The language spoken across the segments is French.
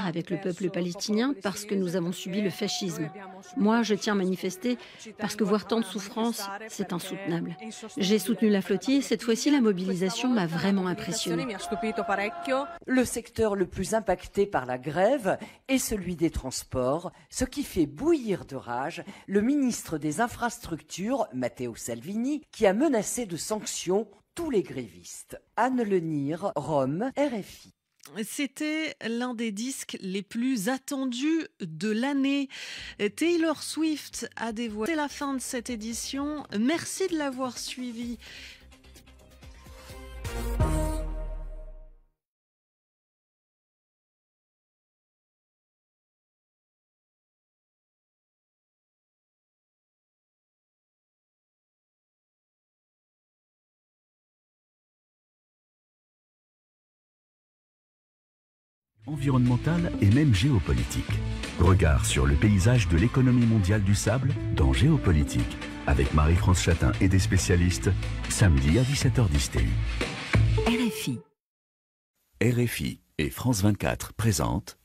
avec le peuple palestinien parce que nous avons subi le fascisme. Moi, je tiens à manifester parce que voir tant de souffrance, c'est insoutenable. J'ai soutenu la flottille et cette fois-ci, la mobilisation m'a vraiment impressionnée. Le secteur le plus impacté par la grève est celui des transports, ce qui fait bouillir de rage le ministre des Infrastructures, Matteo Salvini, qui a menacé de sanctions tous les grévistes. Anne Lenire, Rome, RFI. C'était l'un des disques les plus attendus de l'année. Taylor Swift a dévoilé. C'est la fin de cette édition. Merci de l'avoir suivi. Environnementale et même géopolitique. Regard sur le paysage de l'économie mondiale du sable dans Géopolitique, avec Marie-France Chatin et des spécialistes, samedi à 17h10 TU. RFI. RFI et France 24 présentent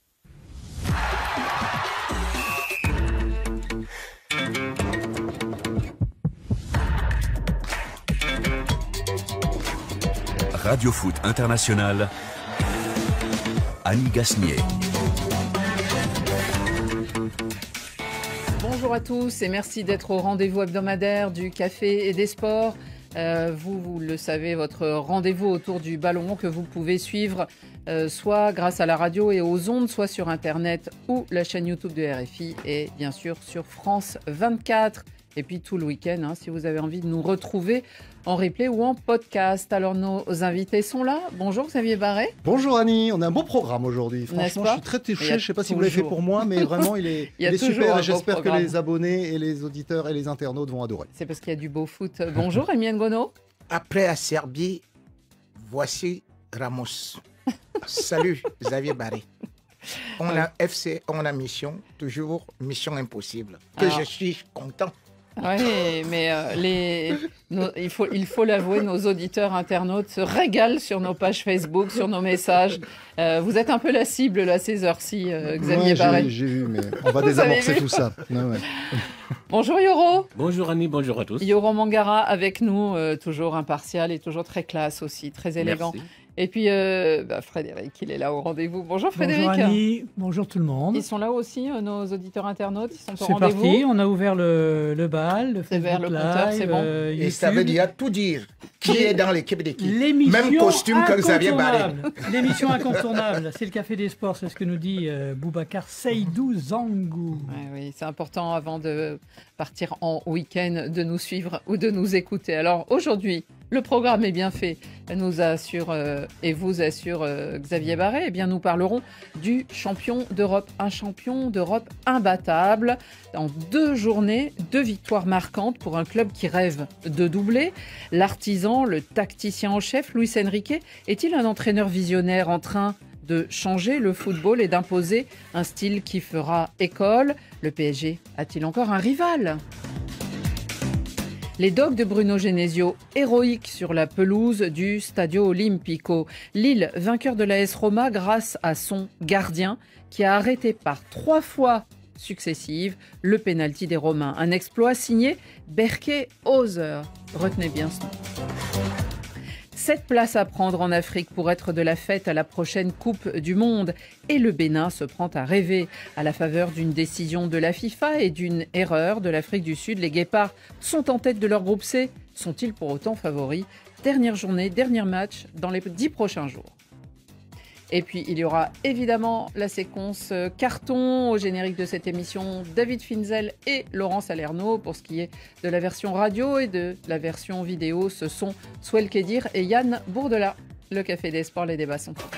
Radio Foot International. Annie Gasnier. Bonjour à tous et merci d'être au rendez-vous hebdomadaire du Café et des Sports. Vous le savez, votre rendez-vous autour du ballon que vous pouvez suivre soit grâce à la radio et aux ondes, soit sur Internet ou la chaîne YouTube de RFI et bien sûr sur France 24. Et puis tout le week-end, si vous avez envie de nous retrouver en replay ou en podcast. Alors nos invités sont là. Bonjour Xavier Barret. Bonjour Annie, on a un beau programme aujourd'hui. Franchement, je suis très touché. Je ne sais pas si vous l'avez fait pour moi, mais vraiment il est super et j'espère que les abonnés et les auditeurs et les internautes vont adorer. C'est parce qu'il y a du beau foot. Bonjour Rémi Ngono. Après la Serbie, voici Ramos. Salut Xavier Barret. On a FC, on a mission, toujours mission impossible. Je suis content. Oui, mais il faut l'avouer, nos auditeurs internautes se régalent sur nos pages Facebook, sur nos messages. Vous êtes un peu la cible là, ces heures-ci, Xavier Barret. J'ai vu, mais on va désamorcer tout ça. Ouais. Bonjour Yoro. Bonjour Annie, bonjour à tous. Yoro Mangara avec nous, toujours impartial et toujours très classe aussi, très élégant. Merci. Et puis Frédéric, il est là au rendez-vous. Bonjour Frédéric. Bonjour Annie, bonjour tout le monde. Ils sont là aussi, nos auditeurs internautes, ils sont au rendez-vous. C'est parti, on a ouvert le bal, le Facebook le compteur, c'est bon. Et ça veut dire tout dire. Qui est dans l'équipe d'équipe. Même costume que Xavier Barret. L'émission incontournable, c'est le Café des Sports, c'est ce que nous dit Boubacar Seydou Zangou. Oui, c'est important avant de partir en week-end de nous suivre ou de nous écouter. Alors aujourd'hui, le programme est bien fait, nous assure et vous assure Xavier Barret. Eh bien, nous parlerons du champion d'Europe, un champion d'Europe imbattable. En 2 journées, 2 victoires marquantes pour un club qui rêve de doubler. L'artisan, le tacticien en chef, Luis Enrique, est-il un entraîneur visionnaire en train de changer le football et d'imposer un style qui fera école? Le PSG a-t-il encore un rival? Les Dogs de Bruno Genesio, héroïques sur la pelouse du Stadio Olimpico. Lille, vainqueur de l'AS Roma grâce à son gardien qui a arrêté par 3 fois successives le pénalty des Romains. Un exploit signé Berke Hauser. Retenez bien ce nom. 7 places à prendre en Afrique pour être de la fête à la prochaine Coupe du Monde. Et le Bénin se prend à rêver. À la faveur d'une décision de la FIFA et d'une erreur de l'Afrique du Sud, les Guépards sont en tête de leur groupe C. Sont-ils pour autant favoris? Dernière journée, dernier match dans les 10 prochains jours. Et puis, il y aura évidemment la séquence carton au générique de cette émission. David Finzel et Laurent Salerno. Pour ce qui est de la version radio et de la version vidéo, ce sont Souel Kedir et Yann Bourdela. Le Café des Sports, les débats sont faits.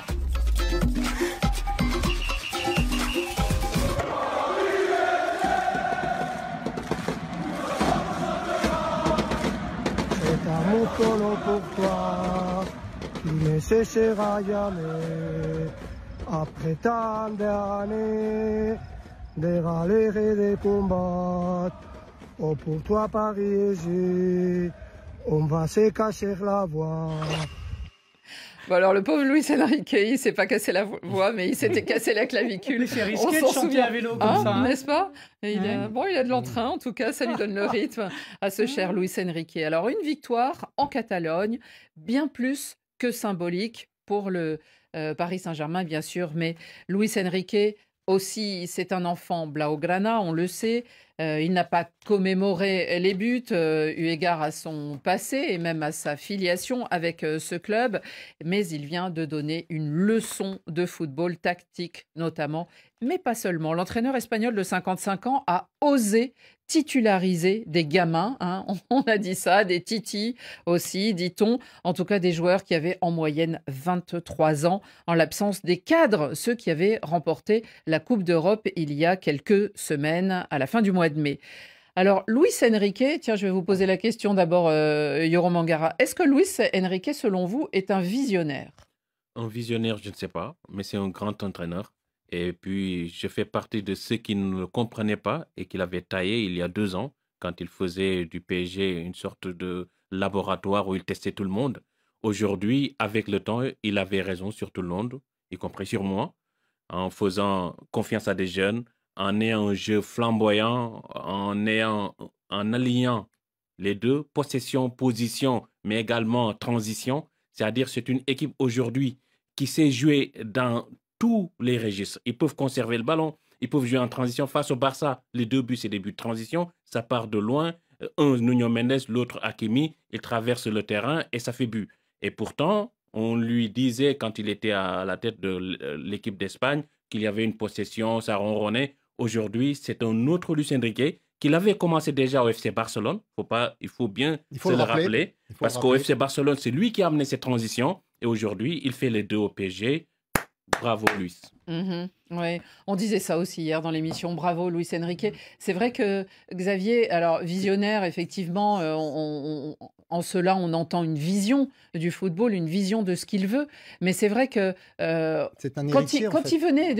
C'est un mot pour toi. Qui ne cessera jamais, après tant d'années, de râler et de combattre. Oh, pour toi, Paris, on va se cacher la voix. Bon, alors, le pauvre Luis Enrique, il ne s'est pas cassé la voix, mais il s'était cassé la clavicule. C'est risqué de chanter à vélo comme ça. N'est-ce pas? Et il a de l'entrain, en tout cas, ça lui donne le rythme à ce cher Luis Enrique. Alors, une victoire en Catalogne, bien plus que symbolique pour le Paris Saint-Germain, bien sûr, mais Luis Enrique aussi, c'est un enfant blaugrana, on le sait. Il n'a pas commémoré les buts, eu égard à son passé et même à sa filiation avec ce club, mais il vient de donner une leçon de football tactique notamment, mais pas seulement. L'entraîneur espagnol de 55 ans a osé titulariser des gamins, hein, on a dit ça, des titis aussi, dit-on, en tout cas des joueurs qui avaient en moyenne 23 ans, en l'absence des cadres, ceux qui avaient remporté la Coupe d'Europe il y a quelques semaines, à la fin du mois de mai. Alors, Luis Enrique, tiens, je vais vous poser la question d'abord, Yoro Mangara. Est-ce que Luis Enrique, selon vous, est un visionnaire? Un visionnaire, je ne sais pas, mais c'est un grand entraîneur. Et puis, je fais partie de ceux qui ne le comprenaient pas et qu'il avait taillé il y a 2 ans, quand il faisait du PSG une sorte de laboratoire où il testait tout le monde. Aujourd'hui, avec le temps, il avait raison sur tout le monde, y compris sur moi, en faisant confiance à des jeunes, en ayant un jeu flamboyant, en alliant les deux, possession, position, mais également transition. C'est-à-dire c'est une équipe aujourd'hui qui sait jouer dans tous les registres. Ils peuvent conserver le ballon, ils peuvent jouer en transition face au Barça. Les 2 buts, c'est des buts de transition. Ça part de loin. Un, Nuno Mendes, l'autre, Hakimi. Il traverse le terrain et ça fait but. Et pourtant, on lui disait, quand il était à la tête de l'équipe d'Espagne, qu'il y avait une possession, ça ronronnait. Aujourd'hui, c'est un autre Luis Enrique qu'il avait commencé déjà au FC Barcelone. Il faut bien se le rappeler. Parce qu'au FC Barcelone, c'est lui qui a amené cette transition. Et aujourd'hui, il fait les 2 au PSG. Bravo, Luis. Oui, on disait ça aussi hier dans l'émission. Bravo, Luis Enrique. C'est vrai que Xavier, alors visionnaire, effectivement, en cela, on entend une vision du football, une vision de ce qu'il veut. Mais c'est vrai que c'est un héritier, quand il venait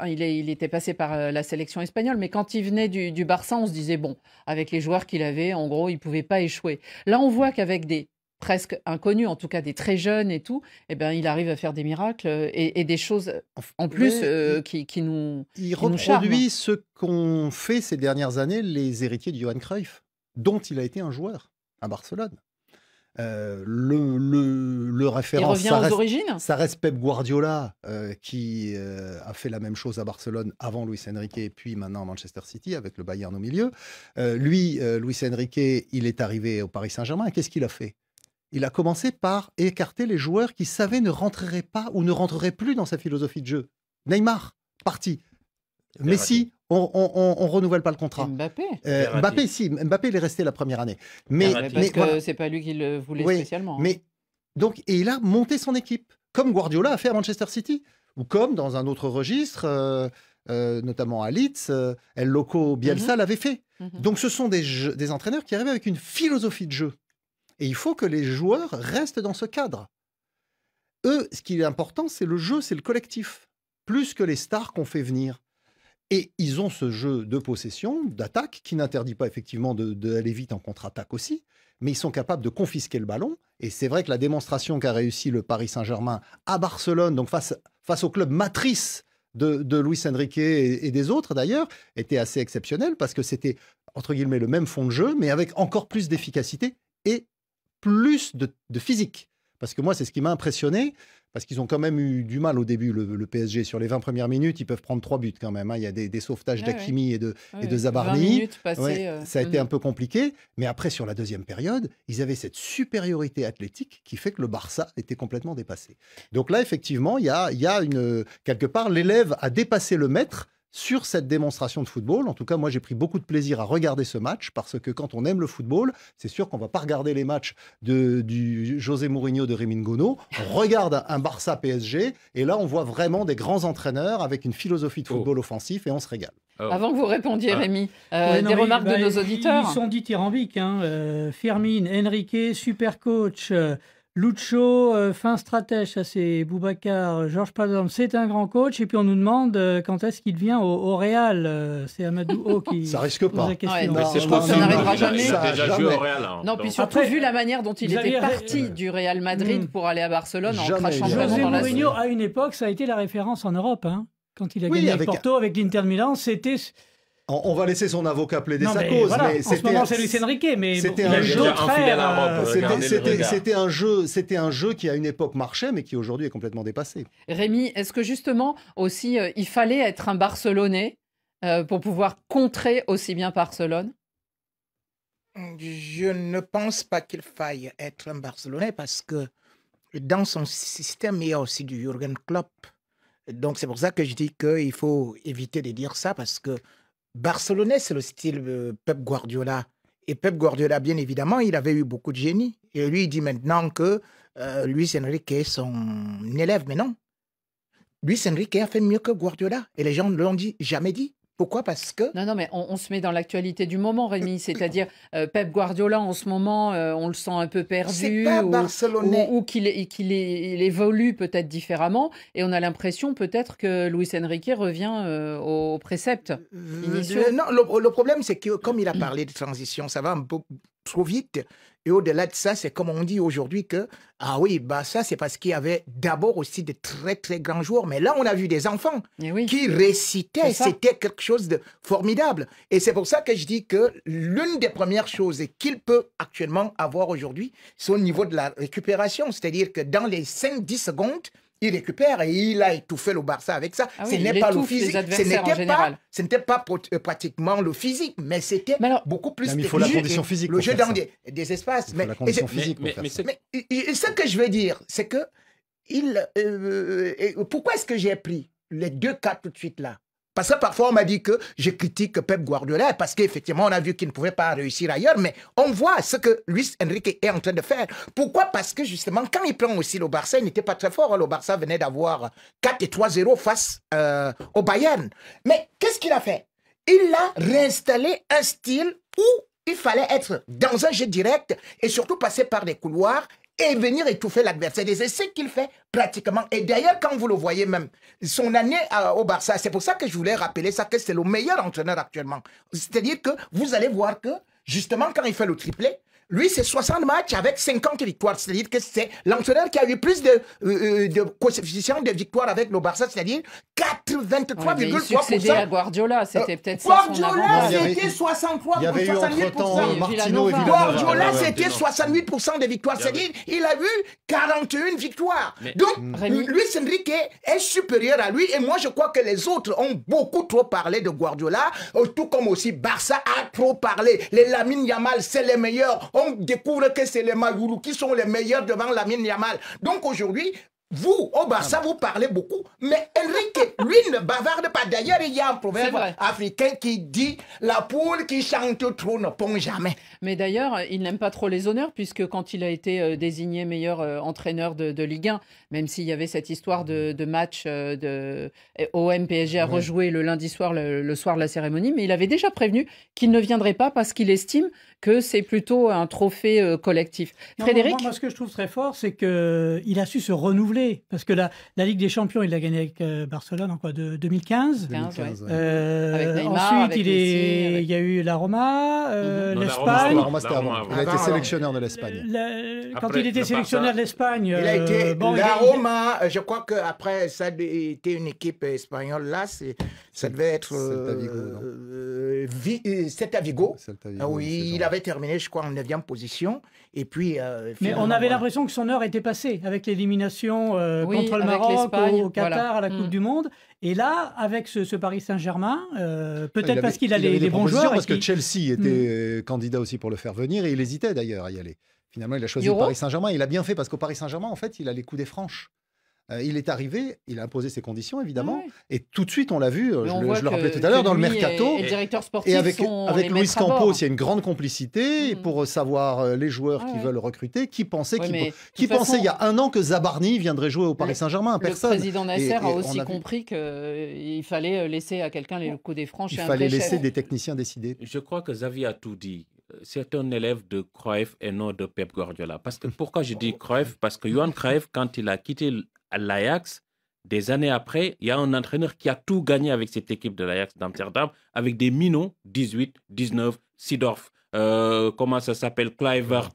il était passé par la sélection espagnole, mais quand il venait du Barça, on se disait, bon, avec les joueurs qu'il avait, en gros, il ne pouvait pas échouer. Là, on voit qu'avec des presque inconnus, en tout cas des très jeunes et tout, eh ben, il arrive à faire des miracles et des choses en plus qui nous Il reproduit ce qu'ont fait ces dernières années les héritiers de Johan Cruyff, dont il a été un joueur à Barcelone. Le référent, il revient aux origines. Ça reste Pep Guardiola qui a fait la même chose à Barcelone avant Luis Enrique et puis maintenant à Manchester City avec le Bayern au milieu. Luis Enrique, il est arrivé au Paris Saint-Germain. Qu'est-ce qu'il a fait? Il a commencé par écarter les joueurs qui savaient ne rentreraient pas ou ne rentreraient plus dans sa philosophie de jeu. Neymar, parti. Messi, on renouvelle pas le contrat. Mbappé. Mbappé, il est resté la première année. Parce que c'est pas lui qui le voulait spécialement. Et il a monté son équipe, comme Guardiola a fait à Manchester City, ou comme dans un autre registre, notamment à Leeds, El Loco Bielsa l'avait fait. Donc ce sont des entraîneurs qui arrivent avec une philosophie de jeu. Et il faut que les joueurs restent dans ce cadre. Eux, ce qui est important, c'est le jeu, c'est le collectif, plus que les stars qu'on fait venir. Et ils ont ce jeu de possession, d'attaque, qui n'interdit pas effectivement d'aller vite en contre-attaque aussi, mais ils sont capables de confisquer le ballon. Et c'est vrai que la démonstration qu'a réussi le Paris Saint-Germain à Barcelone, donc face au club matrice de Luis Enrique et des autres d'ailleurs, était assez exceptionnelle parce que c'était, entre guillemets, le même fond de jeu, mais avec encore plus d'efficacité et plus de physique. Parce que moi, c'est ce qui m'a impressionné, parce qu'ils ont quand même eu du mal au début, le PSG. Sur les 20 premières minutes, ils peuvent prendre 3 buts quand même. Hein. Il y a des sauvetages d'Hakimi et de Zabarni. 20 minutes passées, ça a été un peu compliqué. Mais après, sur la deuxième période, ils avaient cette supériorité athlétique qui fait que le Barça était complètement dépassé. Donc là, effectivement, il y a quelque part, l'élève a dépassé le maître sur cette démonstration de football. En tout cas, moi, j'ai pris beaucoup de plaisir à regarder ce match parce que quand on aime le football, c'est sûr qu'on ne va pas regarder les matchs du José Mourinho de Rémi Ngono. On regarde un Barça PSG et là, on voit vraiment des grands entraîneurs avec une philosophie de football offensif et on se régale. Avant que vous répondiez, Rémi, des remarques de nos auditeurs. Ils sont dithyrambiques. Firmin, Enrique, super coach. Lucho, fin stratège, ça c'est Boubacar, Georges Padon, c'est un grand coach. Et puis on nous demande quand est-ce qu'il vient au Real. C'est Amadou O qui ça risque pas. pose la question. Ouais, Mais c'est je crois que ça possible. n'arrivera jamais. Il a déjà joué au Real. Hein. Non, puis Donc, surtout Après, vu la manière dont il vous était avez- parti du Real Madrid pour aller à Barcelone en Jamais, crachant jamais. vraiment José dans la Mourinho, à une époque, ça a été la référence en Europe. Hein. Quand il a Oui, gagné avec avec- Porto, avec l'Inter de Milan, c'était... On va laisser son avocat plaider Non, sa mais cause. voilà, Mais en ce moment, c'est Luis Enrique, mais bon, c'était il y a un eu jeu d'autres infidèle à frères. Rome. Regardez le regard. C'était un jeu qui à une époque marchait, mais qui aujourd'hui est complètement dépassé. Rémi, est-ce que justement aussi il fallait être un Barcelonais pour pouvoir contrer aussi bien Barcelone? Je ne pense pas qu'il faille être un Barcelonais parce que dans son système, il y a aussi du Jürgen Klopp. Donc c'est pour ça que je dis qu'il faut éviter de dire ça parce que Barcelonais, c'est le style Pep Guardiola. Et Pep Guardiola, bien évidemment, il avait eu beaucoup de génie. Et lui, il dit maintenant que Luis Enrique est son élève. Mais non. Luis Enrique a fait mieux que Guardiola. Et les gens ne l'ont jamais dit. Pourquoi? Parce que... Non, mais on se met dans l'actualité du moment, Rémi. C'est-à-dire, Pep Guardiola, en ce moment, on le sent un peu perdu. C'est pas barcelonais. Ou qu'il évolue peut-être différemment. Et on a l'impression peut-être que Luis Enrique revient aux préceptes initiaux. Non, le problème, c'est que comme il a parlé de transition, ça va un peu trop vite. Et au-delà de ça, c'est comme on dit aujourd'hui que, ah oui, bah ça, c'est parce qu'il y avait d'abord aussi de très, très grands joueurs. Mais là, on a vu des enfants qui récitaient. C'était quelque chose de formidable. Et c'est pour ça que je dis que l'une des premières choses qu'il peut actuellement avoir aujourd'hui, c'est au niveau de la récupération. C'est-à-dire que dans les 5-10 secondes, il récupère et il a étouffé le Barça avec ça. Ah Ce oui, n'est pas le physique. Ce n'était pas pratiquement le physique, mais c'était beaucoup plus il faut la condition physique. Le jeu dans des espaces. Mais la condition physique. Mais ce que je veux dire, c'est que pourquoi est-ce que j'ai pris les deux cas tout de suite là? Parce que parfois, on m'a dit que je critique Pep Guardiola parce qu'effectivement, on a vu qu'il ne pouvait pas réussir ailleurs, mais on voit ce que Luis Enrique est en train de faire. Pourquoi? Parce que justement, quand il prend aussi le Barça, il n'était pas très fort. Le Barça venait d'avoir 4-3-0 face au Bayern. Mais qu'est-ce qu'il a fait? Il a réinstallé un style où il fallait être dans un jeu direct et surtout passer par des couloirs et venir étouffer l'adversaire. Et c'est ce qu'il fait pratiquement. Et d'ailleurs, quand vous le voyez même, son année au Barça, c'est pour ça que je voulais rappeler ça, que c'est le meilleur entraîneur actuellement. C'est-à-dire que vous allez voir que, justement, quand il fait le triplé, lui, c'est 60 matchs avec 50 victoires. C'est-à-dire que c'est l'entraîneur qui a eu plus de coefficient de victoires avec le Barça, c'est-à-dire 23,3%. Il succédait à Guardiola, c'était peut-être ça son Guardiola, c'était 63%. Il y avait eu entre-temps Martino et Guardiola, c'était 68% de victoires. C'est-à-dire il a eu 41 victoires. Donc, Luis Enrique est supérieur à lui. Et moi, je crois que les autres ont beaucoup trop parlé de Guardiola, tout comme aussi Barça a trop parlé. Les Lamine Yamal, c'est les meilleurs. On découvre que c'est les Magoulou qui sont les meilleurs devant Lamine Yamal. Donc aujourd'hui, vous, au Barça, vous parlez beaucoup, mais Enrique, lui, ne bavarde pas. D'ailleurs, il y a un proverbe africain qui dit « La poule qui chante trop ne pond jamais ». Mais d'ailleurs, il n'aime pas trop les honneurs, puisque quand il a été désigné meilleur entraîneur de Ligue 1, même s'il y avait cette histoire de match de OM-PSG à rejouer le lundi soir, le soir de la cérémonie, mais il avait déjà prévenu qu'il ne viendrait pas parce qu'il estime que c'est plutôt un trophée collectif. Non, Frédéric? moi, ce que je trouve très fort, c'est qu'il a su se renouveler. Parce que la Ligue des Champions, il l'a gagné avec Barcelone en quoi, de 2015. 2015, ouais. Avec Neymar, ensuite, avec il y a eu la Roma, l'Espagne. La Roma, c'était avant. Il a été sélectionneur de l'Espagne. Quand il était sélectionneur de l'Espagne... Il a été la Roma, je crois qu'après, ça a été une équipe espagnole là, ça devait être... Celta Vigo. Oui, il avait terminé, je crois, en 9e position. Et puis... Mais on avait l'impression que son heure était passée avec l'élimination contre le Maroc, au Qatar, à la Coupe du Monde. Et là, avec ce Paris Saint-Germain, peut-être parce qu'il a les bons joueurs. Parce que Chelsea était candidat aussi pour le faire venir et il hésitait d'ailleurs à y aller. Finalement, il a choisi le Paris Saint-Germain. Il a bien fait parce qu'au Paris Saint-Germain, en fait, il a les coups des franches. Il est arrivé, il a imposé ses conditions, évidemment. Et tout de suite, on l'a vu, je le rappelais tout à l'heure, dans le mercato. Et le directeur sportif et avec Luis Campos, il y a une grande complicité Mm. pour savoir les joueurs qui veulent recruter. Qui pensait il y a un an que Zabarni viendrait jouer au Paris Saint-Germain? Personne. Le président Nasser a aussi compris qu'il fallait laisser à quelqu'un les coups des franches. Il fallait laisser des techniciens décider. Je crois que Xavi a tout dit. c'est un élève de Cruyff et non de Pep Guardiola. Pourquoi je dis Cruyff? Parce que Johan Cruyff, quand il a quitté l'Ajax, des années après, il y a un entraîneur qui a tout gagné avec cette équipe de l'Ajax d'Amsterdam, avec des minots, 18, 19, Seedorf, comment ça s'appelle, Kluivert,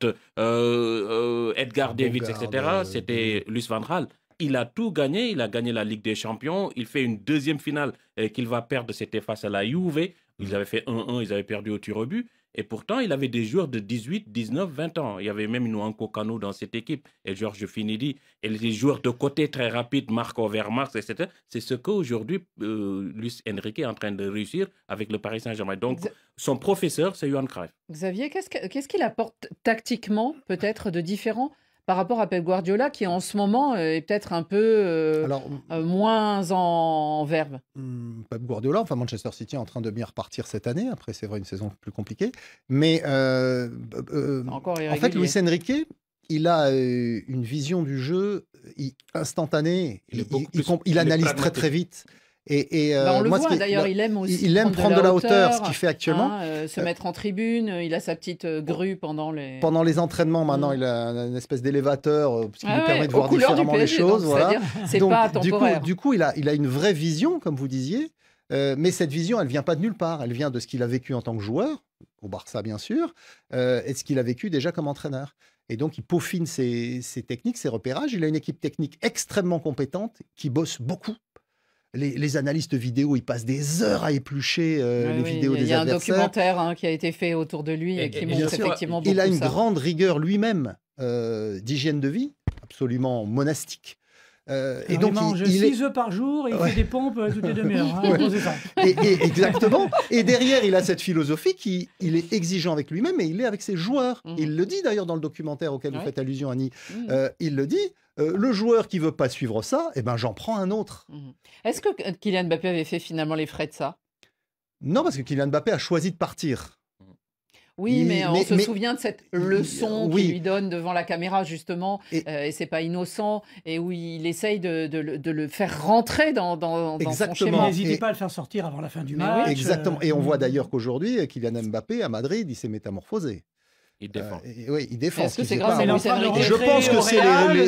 Edgar Davids, etc. C'était Luis van Gaal. Il a tout gagné, il a gagné la Ligue des Champions, il fait une deuxième finale qu'il va perdre, c'était face à la Juve. Ils avaient fait 1-1, ils avaient perdu au tir au but. Et pourtant, il avait des joueurs de 18, 19, 20 ans. Il y avait même Nwankwo Kanu dans cette équipe, et Georges Finidi, et les joueurs de côté très rapides, Marc Overmars, etc. C'est ce qu'aujourd'hui, Luis Enrique est en train de réussir avec le Paris Saint-Germain. Donc, son professeur, c'est Johan Cruyff. Xavier, qu'est-ce qu'il apporte tactiquement, peut-être, de différent par rapport à Pep Guardiola, qui en ce moment est peut-être un peu moins en verve? Pep Guardiola, enfin Manchester City est en train de bien repartir cette année. Après, c'est vrai, une saison plus compliquée. Mais en fait, Luis Enrique, il a une vision du jeu instantanée. Il analyse très très vite. On le voit d'ailleurs, il aime aussi prendre de la hauteur, ce qu'il fait actuellement. Se mettre en tribune, il a sa petite grue pendant les entraînements. Maintenant, il a une espèce d'élévateur qui lui permet de voir différemment les choses. Voilà. C'est pas temporaire. Du coup, il a une vraie vision, comme vous disiez, mais cette vision, elle vient pas de nulle part. Elle vient de ce qu'il a vécu en tant que joueur, au Barça bien sûr, et ce qu'il a vécu déjà comme entraîneur. Et donc, il peaufine ses techniques, ses repérages. Il a une équipe technique extrêmement compétente qui bosse beaucoup. Les analystes vidéo, ils passent des heures à éplucher les vidéos des adversaires. Il y a un documentaire qui a été fait autour de lui et qui montre effectivement beaucoup ça. Il a une grande rigueur lui-même d'hygiène de vie, absolument monastique. Et donc, il mange 6 œufs par jour et il fait des pompes toutes les demi-heures. Exactement. Et derrière, il a cette philosophie il est exigeant avec lui-même et il est avec ses joueurs. Il le dit d'ailleurs dans le documentaire auquel vous faites allusion, Annie. Il le dit. Le joueur qui veut pas suivre ça, j'en prends un autre. Est-ce que Kylian Mbappé avait fait finalement les frais de ça? Non, parce que Kylian Mbappé a choisi de partir. Oui, mais on se souvient de cette leçon qu'il lui donne devant la caméra, justement, et c'est pas innocent, et où il essaye de le faire rentrer dans son schéma. N'hésitez pas à le faire sortir avant la fin du match. Exactement. Et on voit d'ailleurs qu'aujourd'hui, Kylian Mbappé, à Madrid, il s'est métamorphosé. Il défend. Oui, il défend. Est-ce que c'est grâce à Luis Enrique? Je pense que c'est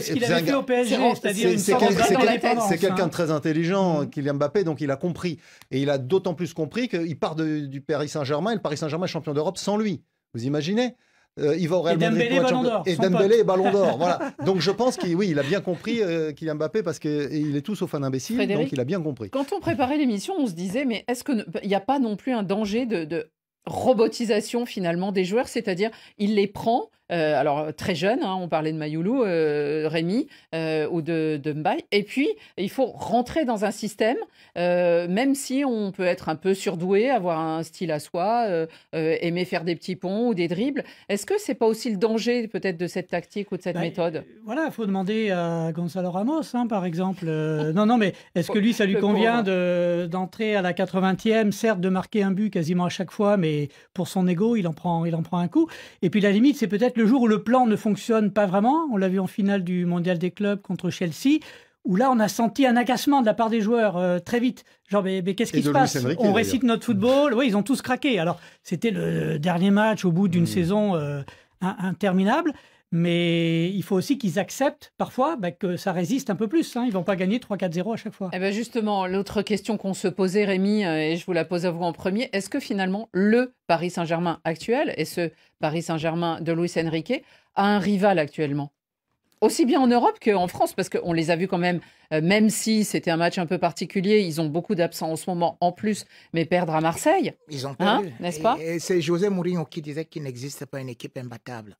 ce qu'il avait fait au PSG, c'est-à-dire une sorte d'indépendance. C'est quelqu'un de très intelligent, Kylian Mbappé, donc il a compris. Et il a d'autant plus compris qu'il part du Paris Saint-Germain, et le Paris Saint-Germain est champion d'Europe sans lui. Vous imaginez? Il va au Real Madrid pour être champion. Et Dembélé est Ballon d'Or. Voilà. Donc je pense qu'il a bien compris, Kylian Mbappé, parce qu'il est tout sauf un imbécile, donc il a bien compris. Quand on préparait l'émission, on se disait, mais est-ce qu'il n'y a pas non plus un danger de robotisation finalement des joueurs, c'est-à-dire il les prend, alors très jeunes, on parlait de Mayoulou, Rémi ou de Mbaye, et puis il faut rentrer dans un système, même si on peut être un peu surdoué, avoir un style à soi, aimer faire des petits ponts ou des dribbles. Est-ce que c'est pas aussi le danger peut-être de cette tactique ou de cette méthode? Voilà, il faut demander à Gonzalo Ramos, par exemple. Non, mais est-ce que lui, ça lui convient d'entrer à la 80e, certes de marquer un but quasiment à chaque fois, mais pour son ego, il en prend un coup. Et puis la limite, c'est peut-être le jour où le plan ne fonctionne pas vraiment. On l'a vu en finale du Mondial des clubs contre Chelsea, où là, on a senti un agacement de la part des joueurs très vite. Genre, mais qu'est-ce qui se passe? On récite notre football. Oui, ils ont tous craqué. Alors, c'était le dernier match au bout d'une saison interminable. Mais il faut aussi qu'ils acceptent parfois que ça résiste un peu plus. Ils ne vont pas gagner 3-4-0 à chaque fois. Justement, l'autre question qu'on se posait, Rémi, et je vous la pose à vous en premier, est-ce que finalement le Paris Saint-Germain actuel et ce Paris Saint-Germain de Luis Enrique a un rival actuellement? Aussi bien en Europe qu'en France, parce qu'on les a vus quand même, même si c'était un match un peu particulier, ils ont beaucoup d'absents en ce moment en plus, mais perdre à Marseille, ils ont perdu, n'est-ce pas? Et c'est José Mourinho qui disait qu'il n'existe pas une équipe imbattable.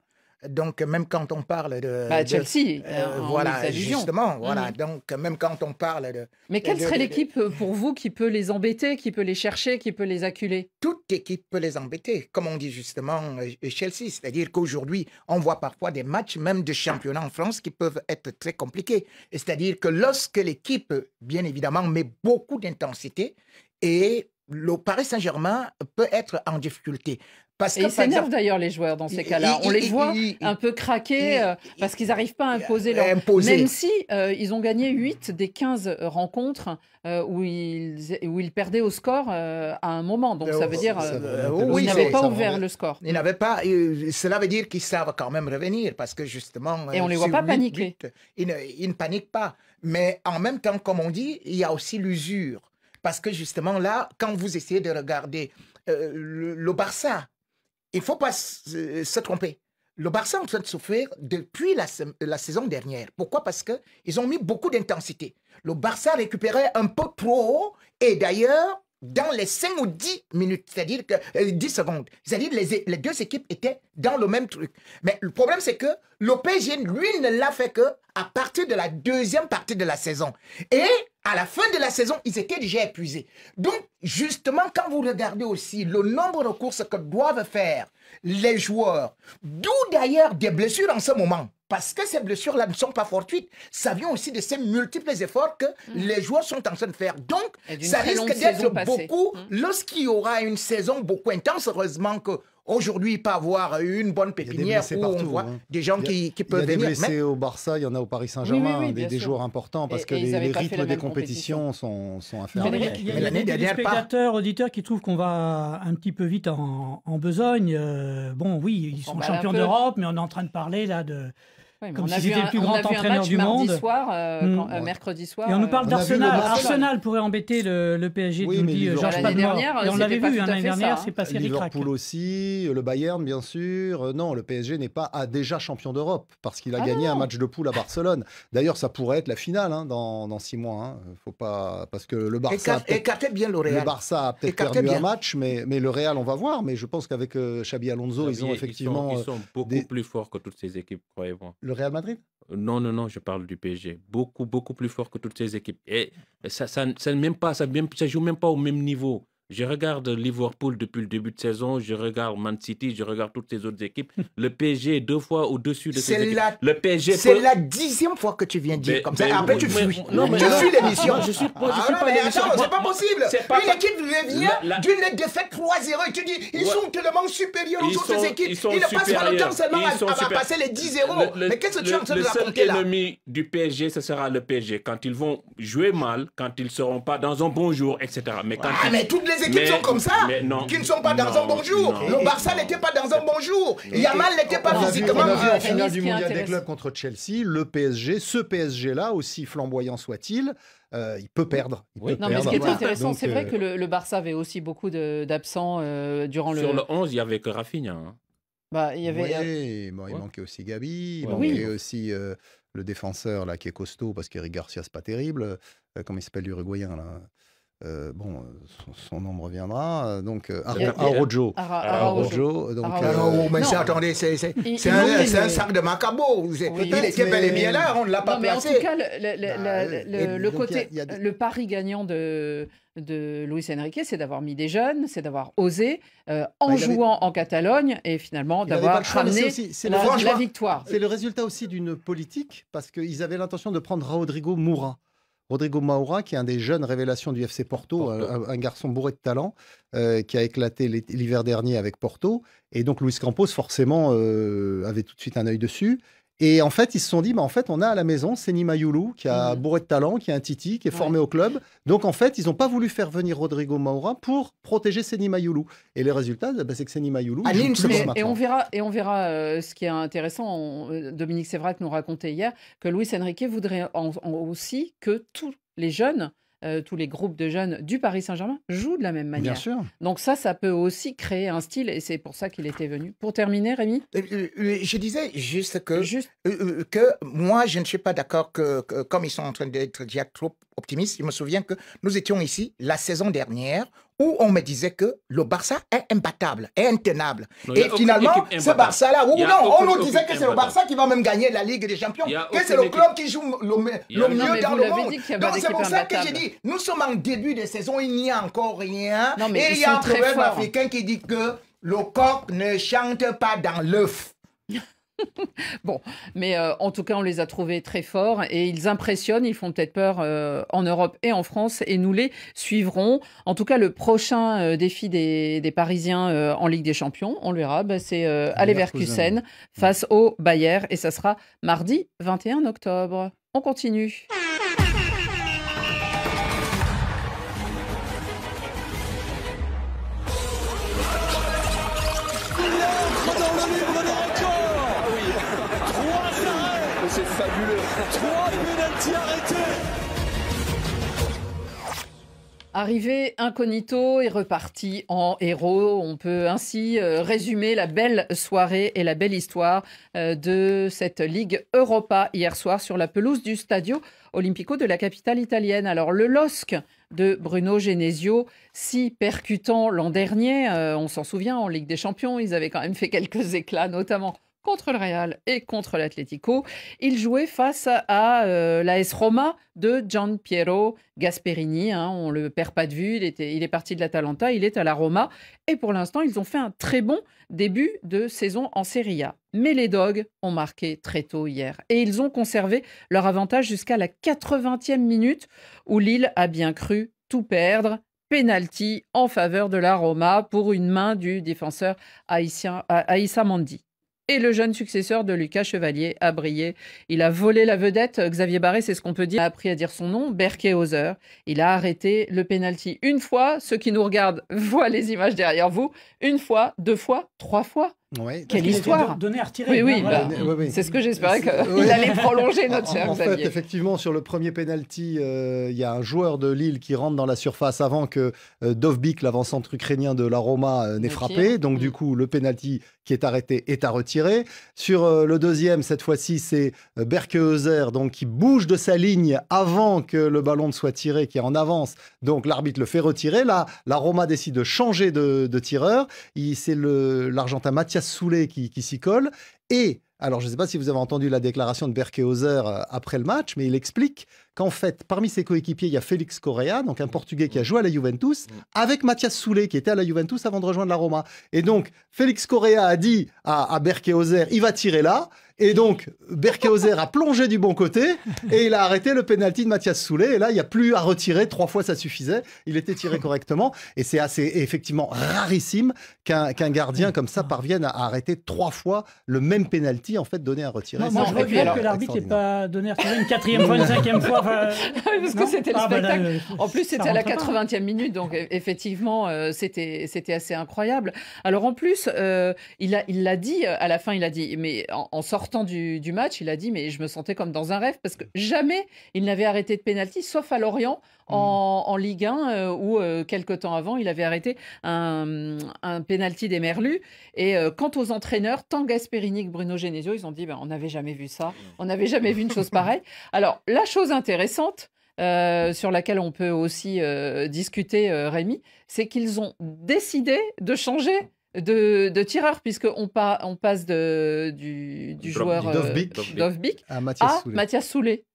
Donc, même quand on parle de... Chelsea, voilà, justement, voilà. Donc, même quand on parle de... Mais quelle serait l'équipe, pour vous, qui peut les embêter, qui peut les chercher, qui peut les acculer? Toute équipe peut les embêter, comme on dit justement Chelsea. C'est-à-dire qu'aujourd'hui, on voit parfois des matchs, même de championnat en France, qui peuvent être très compliqués. C'est-à-dire que lorsque l'équipe, bien évidemment, met beaucoup d'intensité et le Paris Saint-Germain peut être en difficulté. Parce et ils s'énervent d'ailleurs, les joueurs, dans ces cas-là. On les voit un peu craquer parce qu'ils n'arrivent pas à imposer leur... Même si ils ont gagné 8 des 15 rencontres où ils perdaient au score à un moment. Donc ça veut dire qu'ils n'avaient pas ouvert le score. Ils n'avaient pas... cela veut dire qu'ils savent quand même revenir parce que justement... Et on ne les voit pas paniquer. Ils ne paniquent pas. Mais en même temps, comme on dit, il y a aussi l'usure. Parce que justement là, quand vous essayez de regarder le Barça, il ne faut pas se tromper. Le Barça est en train de souffrir depuis la saison dernière. Pourquoi? Parce qu'ils ont mis beaucoup d'intensité. Le Barça récupérait un peu trop haut et d'ailleurs, dans les 5 ou 10 minutes, c'est-à-dire que 10 secondes, c'est-à-dire les deux équipes étaient dans le même truc. Mais le problème, c'est que le PSG, lui, ne l'a fait que à partir de la deuxième partie de la saison. Et à la fin de la saison, ils étaient déjà épuisés. Donc, justement, quand vous regardez aussi le nombre de courses que doivent faire les joueurs, d'où d'ailleurs des blessures en ce moment, parce que ces blessures-là ne sont pas fortuites, ça vient aussi de ces multiples efforts que les joueurs sont en train de faire. Donc, ça risque d'être beaucoup, lorsqu'il y aura une saison beaucoup intense, heureusement que aujourd'hui, il peut avoir une bonne pépinière où on voit des gens qui peuvent venir. Il y a des blessés au Barça, il y en a au Paris Saint-Germain, des joueurs importants, parce que les rythmes des compétitions sont inférieurs. Il y a des spectateurs, auditeurs qui trouvent qu'on va un petit peu vite en besogne. Bon, oui, ils sont champions d'Europe, mais on est en train de parler là de... Comme si c'était le plus grand entraîneur du monde. Mercredi soir. Et on nous parle d'Arsenal. Arsenal pourrait embêter le PSG, nous dit Georges Padmore. Et on l'avait vu l'année dernière, c'est passé ric-rac. Liverpool aussi, le Bayern bien sûr. Non, le PSG n'est pas déjà champion d'Europe parce qu'il a gagné un match de poule à Barcelone. D'ailleurs, ça pourrait être la finale dans 6 mois. Faut pas, parce que le Barça a peut-être perdu un match, mais le Real, on va voir. Mais je pense qu'avec Xabi Alonso, ils ont effectivement... Ils sont beaucoup plus forts que toutes ces équipes, croyez-moi. Le Real Madrid? Non, je parle du PSG. Beaucoup plus fort que toutes ces équipes. Et ça joue même pas au même niveau. Je regarde Liverpool depuis le début de saison, je regarde Man City, je regarde toutes ces autres équipes. Le PSG est 2 fois au-dessus de ces équipes. C'est la 10e fois que tu viens dire comme ça. Après, tu fuis. Tu fuis l'émission. Je suis pas l'émission. Attends, c'est pas possible. Une équipe revient d'une défaite 3-0 et tu dis ils sont tellement supérieurs aux autres équipes. Ils ne passent pas le temps seulement à passer les 10-0. Mais qu'est-ce que tu es en train de raconter là? Le seul ennemi du PSG, ce sera le PSG. Quand ils vont jouer mal, quand ils ne seront pas dans un bon jour, etc. Mais toutes les équipes sont comme ça, qui ne sont pas dans un bon jour. Le Barça n'était pas dans un bon jour. Yamal n'était pas physiquement. On a vu en finale du mondial des clubs contre Chelsea, le PSG, ce PSG-là, aussi flamboyant soit-il, il peut perdre. Mais ce qui est intéressant, c'est vrai que le Barça avait aussi beaucoup d'absents durant Sur le 11, il n'y avait que Rafinha. Il manquait aussi Gabi, il manquait aussi le défenseur là, qui est costaud, parce qu'Eric Garcia, c'est pas terrible. Comment il s'appelle l'Uruguayen là? Son nom me reviendra. Donc, Araujo. Mais ça, attendez, c'est un sac de Macabo. Il était bel et bien là, on ne l'a pas placé. Mais en tout cas, le pari gagnant de Luis Enrique, c'est d'avoir mis des jeunes, c'est d'avoir osé, en jouant en Catalogne, et finalement d'avoir ramené la victoire. C'est le résultat aussi d'une politique, parce qu'ils avaient l'intention de prendre Rodrigo Moura, qui est un des jeunes révélations du FC Porto. Un garçon bourré de talent qui a éclaté l'hiver dernier avec Porto. Et donc Luis Campos, forcément, avait tout de suite un œil dessus. Et en fait, ils se sont dit, on a à la maison Seny Mayulu, qui a bourré de talent, qui est un titi, qui est formé au club. Donc en fait, ils n'ont pas voulu faire venir Rodrigo Moura pour protéger Seny Mayulu. Et les résultats, c'est que Seny Mayulu... Et on verra ce qui est intéressant. Dominique Sévrac nous racontait hier que Luis Enrique voudrait aussi que tous les jeunes, tous les groupes de jeunes du Paris Saint-Germain jouent de la même manière. Bien sûr. Donc ça peut aussi créer un style, et c'est pour ça qu'il était venu. Pour terminer, Rémi, je disais juste que moi, je ne suis pas d'accord que comme ils sont en train d'être déjà trop optimistes, je me souviens que nous étions ici la saison dernière où on me disait que le Barça est imbattable, est intenable. Et finalement, ce Barça-là, on nous disait que c'est le Barça qui va même gagner la Ligue des Champions, que c'est le club qui joue le mieux dans le monde. Donc c'est pour ça que j'ai dit, nous sommes en début de saison, il n'y a encore rien. Et il y a un proverbe africain qui dit que le coq ne chante pas dans l'œuf. Bon, mais en tout cas, on les a trouvés très forts et ils impressionnent, ils font peut-être peur en Europe et en France et nous les suivrons. En tout cas, le prochain défi des Parisiens en Ligue des Champions, on le verra, c'est à Leverkusen face au Bayer et ça sera mardi 21 octobre. On continue. C'est fabuleux. 3 pénaltys arrêtés. Arrivé incognito et reparti en héros, on peut ainsi résumer la belle soirée et la belle histoire de cette Ligue Europa hier soir sur la pelouse du Stadio Olimpico de la capitale italienne. Alors le LOSC de Bruno Genesio, si percutant l'an dernier, on s'en souvient, en Ligue des Champions, ils avaient quand même fait quelques éclats, notamment contre le Real et contre l'Atlético. Il jouait face à l'AS Roma de Gian Piero Gasperini. On ne le perd pas de vue, il est parti de l'Atalanta, il est à la Roma. Et pour l'instant, ils ont fait un très bon début de saison en Serie A. Mais les Dogs ont marqué très tôt hier. Et ils ont conservé leur avantage jusqu'à la 80e minute où Lille a bien cru tout perdre. Penalty en faveur de la Roma pour une main du défenseur Aïssa Mandi. Et le jeune successeur de Lucas Chevalier a brillé. Il a volé la vedette. Xavier Barré, c'est ce qu'on peut dire. Il a appris à dire son nom, Berke-Hauser. Il a arrêté le penalty une fois. Ceux qui nous regardent voient les images derrière vous. Une fois, 2 fois, 3 fois. Ouais. Il Quelle était histoire! donné à retirer. Oui, Voilà. Oui. c'est ce que j'espérais qu'il allait prolonger, notre cher En Xavier. fait, effectivement, sur le premier penalty, il y a un joueur de Lille qui rentre dans la surface avant que Dovbyk, l'avant-centre ukrainien de la Roma, n'ait frappé. Donc, du coup, le penalty qui est arrêté est à retirer. Sur le deuxième, cette fois-ci, c'est Berke-Hauser qui bouge de sa ligne avant que le ballon ne soit tiré, qui est en avance. Donc, l'arbitre le fait retirer. Là, la Roma décide de changer de tireur. C'est l'Argentin Mathias Soulé qui s'y colle. Et, alors je ne sais pas si vous avez entendu la déclaration de Berke-Hauser après le match, mais il explique qu'en fait, parmi ses coéquipiers, il y a Félix Correa, donc un Portugais qui a joué à la Juventus, avec Mathias Soulé, qui était à la Juventus avant de rejoindre la Roma. Et donc, Félix Correa a dit à Berke-Hauser, il va tirer là. Et donc, Berke-Hauser a plongé du bon côté et il a arrêté le penalty de Mathias Soulé. Et là, il n'y a plus à retirer. 3 fois, ça suffisait. Il était tiré correctement. Et c'est effectivement rarissime qu'un gardien comme ça parvienne à arrêter 3 fois le même penalty, en fait, donné à retirer. Moi, je regrette que l'arbitre n'ait pas donné à retirer une 4e fois, une 5e fois. Parce que c'était le spectacle. En plus, c'était à la 80e minute. Donc, effectivement, c'était assez incroyable. Alors, en plus, il l'a dit à la fin, il a dit, mais en sortant du match, il a dit, mais je me sentais comme dans un rêve parce que jamais il n'avait arrêté de pénalty, sauf à Lorient en Ligue 1 où quelques temps avant, il avait arrêté un pénalty des Merlus. Et quant aux entraîneurs, tant Gasperini que Bruno Genesio, ils ont dit, on n'avait jamais vu ça, on n'avait jamais vu une chose pareille. Alors, la chose intéressante, sur laquelle on peut aussi discuter, Rémi, c'est qu'ils ont décidé de changer de tireur, puisqu'on passe du joueur Dovbyk à Mathias Soulé.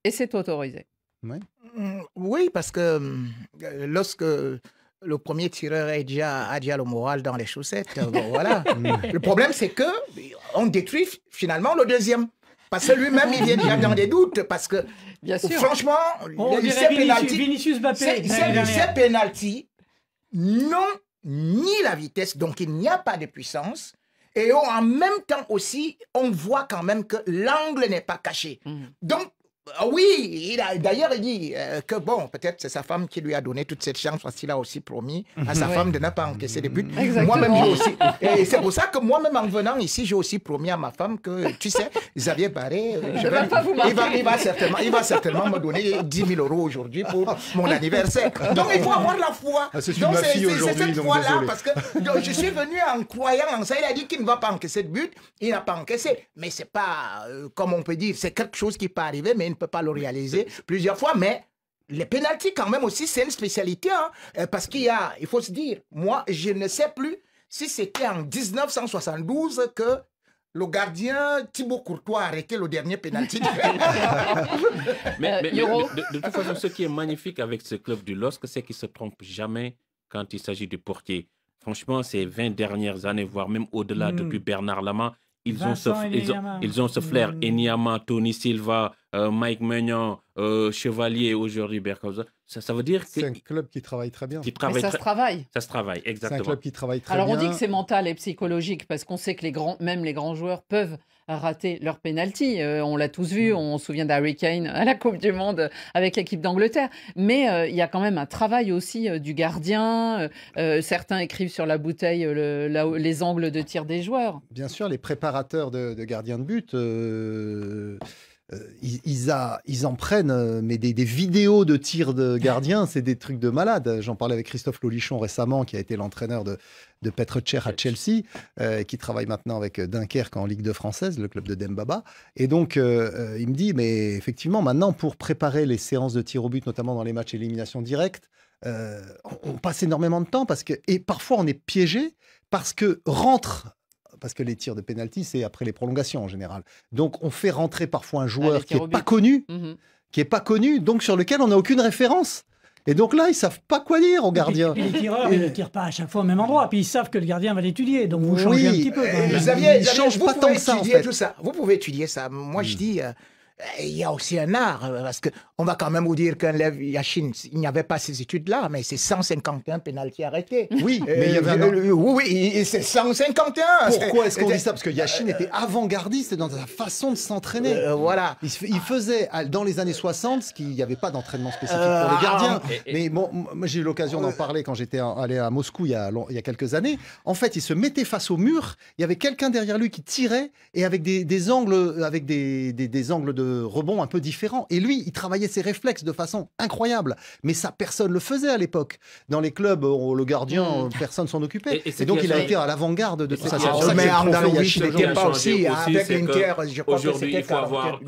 Et c'est autorisé. Ouais. Oui, parce que lorsque le premier tireur a déjà le moral dans les chaussettes, voilà. Le problème, c'est que on détruit finalement le deuxième. Parce que lui-même, il vient déjà dans des doutes. Parce que, franchement, Vinicius Mbappé, ces pénaltys n'ont ni la vitesse, donc il n'y a pas de puissance. Et en même temps aussi, on voit quand même que l'angle n'est pas caché. Donc, oui, d'ailleurs, il dit que bon, peut-être c'est sa femme qui lui a donné toute cette chance parce qu'il a aussi promis à sa femme de ne pas encaisser des buts. Moi-même, j'ai aussi. Et c'est pour ça que moi-même, en venant ici, j'ai aussi promis à ma femme que, tu sais, Xavier Barré, il va certainement me donner 10 000 € aujourd'hui pour mon anniversaire. Donc, il faut avoir la foi. C'est cette foi-là, parce que je suis venu en croyant en ça. Il a dit qu'il ne va pas encaisser de but. Il n'a pas encaissé. Mais c'est pas, comme on peut dire, c'est quelque chose qui peut arriver, mais il ne peut pas le réaliser plusieurs fois. Mais les pénaltys, quand même aussi, c'est une spécialité. Parce il faut se dire, moi, je ne sais plus si c'était en 1972 que le gardien Thibaut Courtois a arrêté le dernier pénalty. mais de toute façon, ce qui est magnifique avec ce club du LOSC, c'est qu'il ne se trompe jamais quand il s'agit du portier. Franchement, ces 20 dernières années, voire même au-delà, depuis Bernard Lama, ils ont ce flair. Enyama, Tony Silva, Mike Maignan, Chevalier, aujourd'hui Berkhauser. Ça veut dire que c'est un club qui travaille très bien. Mais ça se travaille. Ça se travaille, exactement. C'est un club qui travaille très bien. Alors on dit que c'est mental et psychologique parce qu'on sait que même les grands joueurs peuvent rater leur penalty. On l'a tous vu, on se souvient d'Harry Kane à la Coupe du Monde avec l'équipe d'Angleterre. Mais il y a quand même un travail aussi du gardien. Certains écrivent sur la bouteille les angles de tir des joueurs. Bien sûr, les préparateurs de gardiens de but... ils en prennent, mais des vidéos de tir de gardien, c'est des trucs de malade. J'en parlais avec Christophe Lolichon récemment, qui a été l'entraîneur de Petr Cech à Chelsea, qui travaille maintenant avec Dunkerque en Ligue 2 française, le club de Dembaba. Et donc, il me dit, mais effectivement, maintenant, pour préparer les séances de tir au but, notamment dans les matchs élimination directe, on passe énormément de temps, et parfois on est piégé, parce que les tirs de pénalty, c'est après les prolongations en général. Donc, on fait rentrer parfois un joueur qui n'est pas connu, donc sur lequel on n'a aucune référence. Et donc là, ils ne savent pas quoi dire au gardien. Et les tireurs, ils ne tirent pas à chaque fois au même endroit. Puis ils savent que le gardien va l'étudier. Donc vous changez un petit peu. Xavier, ils ne changent pas tant que ça, en fait. Tout ça. Vous pouvez étudier ça. Moi, je dis... il y a aussi un art, parce qu'on va quand même vous dire qu'un Lev Yashin, il n'y avait pas ces études-là, mais c'est 151 pénaltys arrêtés. Oui, mais il y avait oui, c'est 151. Pourquoi est-ce qu'on dit ça? Parce que Yashin était avant-gardiste dans sa façon de s'entraîner. Voilà. Il faisait, dans les années 60, ce qu'il n'y avait pas d'entraînement spécifique pour les gardiens. Mais bon, moi, j'ai eu l'occasion d'en parler quand j'étais allé à Moscou il y a quelques années. En fait, il se mettait face au mur, il y avait quelqu'un derrière lui qui tirait, et avec des angles, des angles de rebond un peu différents. Et lui, il travaillait ses réflexes de façon incroyable. Mais ça, personne ne le faisait à l'époque. Dans les clubs, le gardien, personne s'en occupait. Et donc, il a été à l'avant-garde de tout ça. Mais Andanovic n'était pas aussi avec l'Inter. Aujourd'hui, il faut avoir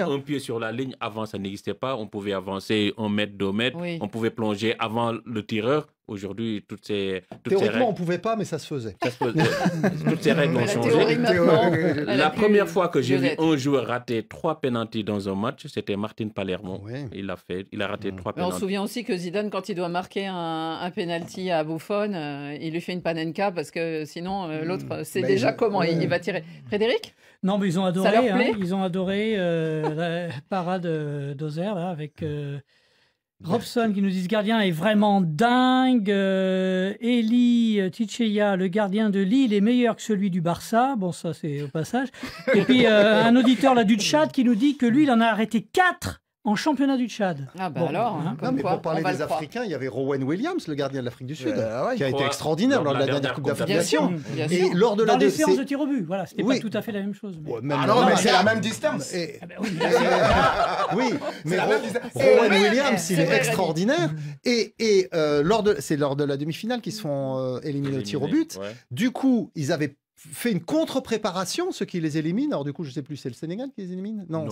un pied sur la ligne. Avant, ça n'existait pas. On pouvait avancer 1 mètre, 2 mètres. Oui. On pouvait plonger avant le tireur. Aujourd'hui, Théoriquement, on ne pouvait pas, mais ça se faisait. Toutes ces règles ont changé. La première fois que j'ai vu un joueur rater 3 pénaltys dans un match, c'était Martin Palermo. Oui. Il a raté 3 pénaltys. On se souvient aussi que Zidane, quand il doit marquer un pénalty à Buffon, il lui fait une panenka parce que sinon, l'autre sait déjà comment il va tirer. Frédéric ? Non, mais ils ont adoré. Ils ont adoré la parade d'Ozer avec... Robson qui nous dit ce gardien est vraiment dingue. Eli Ticheya, le gardien de Lille, est meilleur que celui du Barça. Bon, ça c'est au passage. Et puis un auditeur là du Tchad qui nous dit que lui, il en a arrêté 4 en championnat du Tchad. Ah bah bon, alors, mais pour parler des Africains, il y avait Rowan Williams, le gardien de l'Afrique du Sud, qui a été extraordinaire lors de la dernière Coupe d'Afrique des Nations. Et lors de les séances de tir au but, voilà, c'était pas tout à fait la même chose. Mais... mais c'est la même distance. Oui, mais Rowan Williams, il est extraordinaire. Et c'est lors de la demi-finale qu'ils se font éliminer au tir au but. Du coup, ils avaient fait une contre-préparation, ceux qui les éliminent. Alors du coup, je ne sais plus, c'est le Sénégal qui les élimine? Non,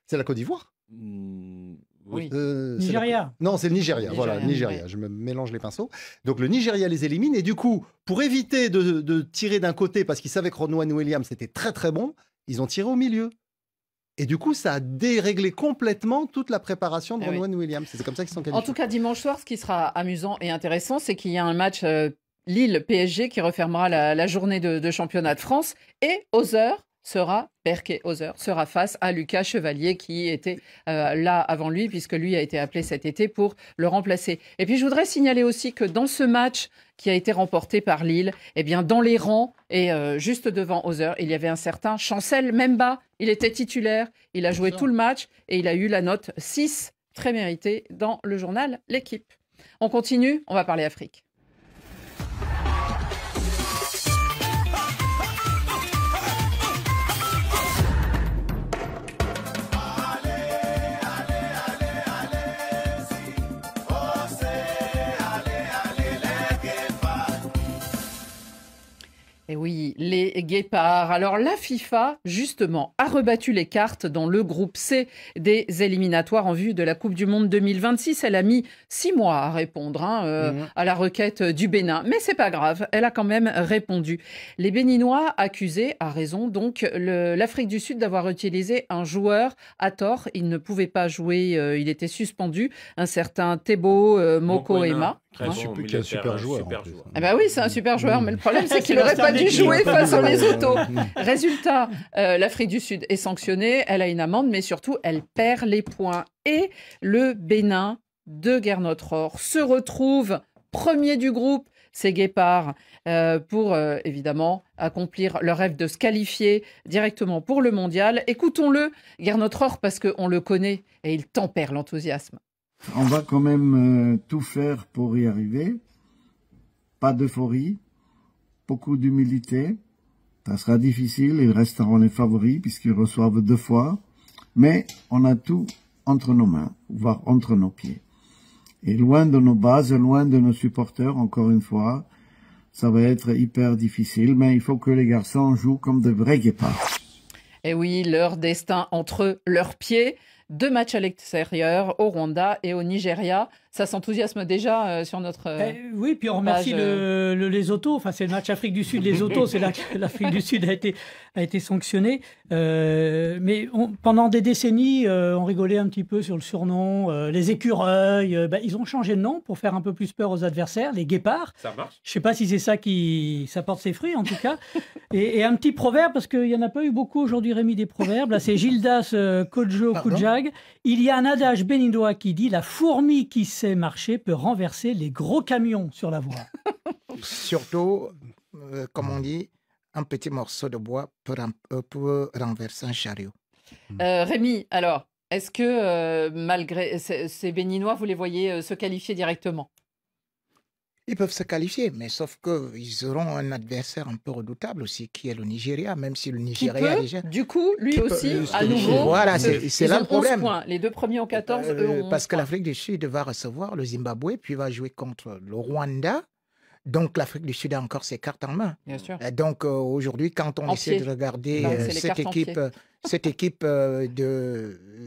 c'est la Côte d'Ivoire. Oui. Nigeria. Non, c'est le Nigeria. Voilà, Nigeria. Ouais. Je me mélange les pinceaux. Donc le Nigeria les élimine. Et du coup, pour éviter de tirer d'un côté, parce qu'ils savaient que Rowan Williams était très très bon, ils ont tiré au milieu. Et du coup, ça a déréglé complètement toute la préparation de Rowan Williams. C'est comme ça qu'ils sont qualifiés. En tout cas, dimanche soir, ce qui sera amusant et intéressant, c'est qu'il y a un match Lille-PSG qui refermera la journée de championnat de France. Et Berke Ozer sera face à Lucas Chevalier qui était là avant lui puisque lui a été appelé cet été pour le remplacer. Et puis je voudrais signaler aussi que dans ce match qui a été remporté par Lille, eh bien dans les rangs et juste devant Ozer, il y avait un certain Chancel Memba. Il était titulaire, il a joué tout le match et il a eu la note 6, très méritée dans le journal L'Équipe. On continue, on va parler Afrique. Et oui, les guépards. Alors la FIFA, justement, a rebattu les cartes dans le groupe C des éliminatoires en vue de la Coupe du Monde 2026. Elle a mis 6 mois à répondre à la requête du Bénin. Mais c'est pas grave, elle a quand même répondu. Les Béninois accusaient, à raison donc, l'Afrique du Sud d'avoir utilisé un joueur à tort. Il ne pouvait pas jouer, il était suspendu, un certain Tebo Mokoema. Très bon Qui est un milieu de super terrain, joueur. super en plus. joueur. Eh ben oui, c'est un super joueur, mais le problème, c'est qu'il C'est n'aurait la pas star dû d'équipe. jouer face aux Lesotho. Mm. Résultat, l'Afrique du Sud est sanctionnée, elle a une amende, mais surtout, elle perd les points. Et le Bénin de Gernot Rohr se retrouve premier du groupe, ces Guépards, pour évidemment accomplir leur rêve de se qualifier directement pour le mondial. Écoutons-le, Gernot Rohr, parce qu'on le connaît et il tempère l'enthousiasme. On va quand même tout faire pour y arriver. Pas d'euphorie, beaucoup d'humilité. Ça sera difficile, ils resteront les favoris puisqu'ils reçoivent 2 fois. Mais on a tout entre nos mains, voire entre nos pieds. Et loin de nos bases, loin de nos supporters, encore une fois, ça va être hyper difficile, mais il faut que les garçons jouent comme de vrais guépards. Et oui, leur destin entre leurs pieds. 2 matchs à l'extérieur, au Rwanda et au Nigeria. Ça s'enthousiasme déjà sur notre oui, puis on remercie page, le Lesotho. Enfin, c'est le match Afrique du Sud-Lesotho. C'est là que l'Afrique du Sud a été sanctionnée. Mais pendant des décennies, on rigolait un petit peu sur le surnom. Les écureuils, ils ont changé de nom pour faire un peu plus peur aux adversaires. Les guépards. Ça marche. Je ne sais pas si c'est ça porte ses fruits, en tout cas. et un petit proverbe, parce qu'il n'y en a pas eu beaucoup aujourd'hui, Rémi, des proverbes. Là, c'est Gildas Kodjo Kudjag. Il y a un adage béninois qui dit « La fourmi qui sait marcher peut renverser les gros camions sur la voie. » Surtout, comme on dit, un petit morceau de bois peut renverser un chariot. Rémi, alors, est-ce que malgré ces Béninois, vous les voyez se qualifier directement? Ils peuvent se qualifier, mais sauf qu'ils auront un adversaire un peu redoutable aussi, qui est le Nigeria, même si le Nigeria déjà... Du coup, lui aussi, à nouveau... Voilà, c'est là le problème. 11 points. Les 2 premiers ont 14, eux ont 11 parce que points. l'Afrique du Sud va recevoir le Zimbabwe, puis va jouer contre le Rwanda. Donc l'Afrique du Sud a encore ses cartes en main. Bien sûr. Donc aujourd'hui, quand on essaie de regarder cette équipe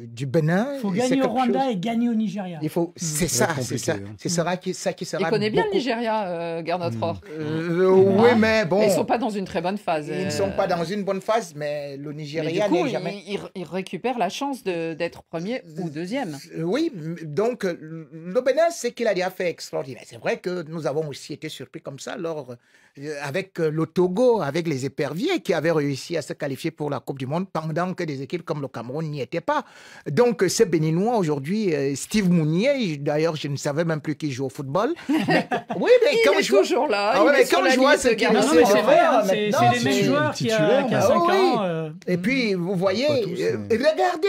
du Bénin... Il faut gagner au Rwanda et gagner au Nigeria. C'est ça. C'est ça qui sera... Il connaît bien le Nigeria, Gernot Rohr. Oui, mais bon... Ils ne sont pas dans une très bonne phase. Ils ne sont pas dans une bonne phase, mais le Nigeria n'est jamais... Ils récupèrent la chance d'être premier ou deuxième. Oui, donc le Bénin, c'est qu'il a déjà fait extraordinaire. C'est vrai que nous avons aussi été surpris comme ça avec le Togo, avec les éperviers qui avaient réussi à se qualifier pour la Coupe du Monde pendant que des équipes comme le Cameroun n'y étaient pas. Donc ces Béninois aujourd'hui, Steve Mounier, d'ailleurs je ne savais même plus qui joue au football. Mais, oui, mais il est toujours là. Quand je vois ce qu'il c'est les mêmes joueurs qui a 5 ans. Et puis vous voyez, regardez,